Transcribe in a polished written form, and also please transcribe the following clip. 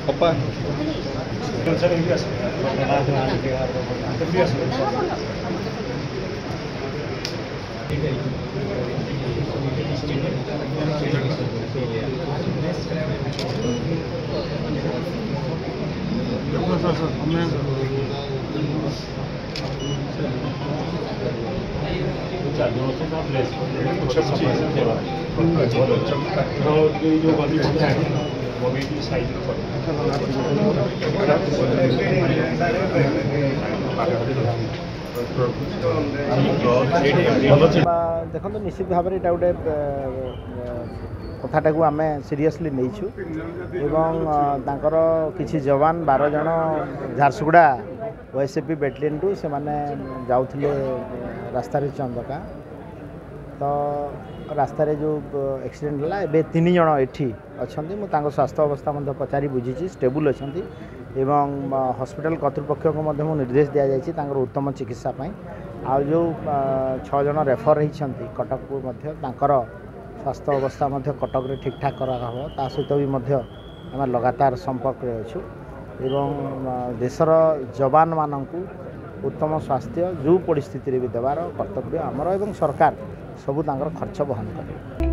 Opa. देखो निश्चित भाव में गोटे कथाटा को आम सीरियसली नहींचु किसी जवान 12 जन झारसुगुड़ा ओएसएपी बेटालियन टू से माने जाउथिले रास्ता रे चंदका तो रास्ता रे जो एक्सीडेंट हला एबे 3 जन एठी अछंती मु तांको स्वास्थ्य अवस्था मध्य पचारि बुझीची स्टेबल अछंती एवं हॉस्पिटल कर्तृपक्ष को मध्य निर्देश दिया जायछि तांकर उत्तम चिकित्सा पई आ जो 6 जन रेफर होइछंती कटक को मध्य तांकर स्वास्थ्य अवस्था मध्य कटक रे ठीक ठाक करा हो ता सहित भी मध्य हम लगातार संपर्क रे अछु एवं देशर जवान मानकु उत्तम स्वास्थ्य जो परिस्थिति रे भी देवार कर्तव्य आमर एवं सरकार सबू तांकर खर्च बहन करे।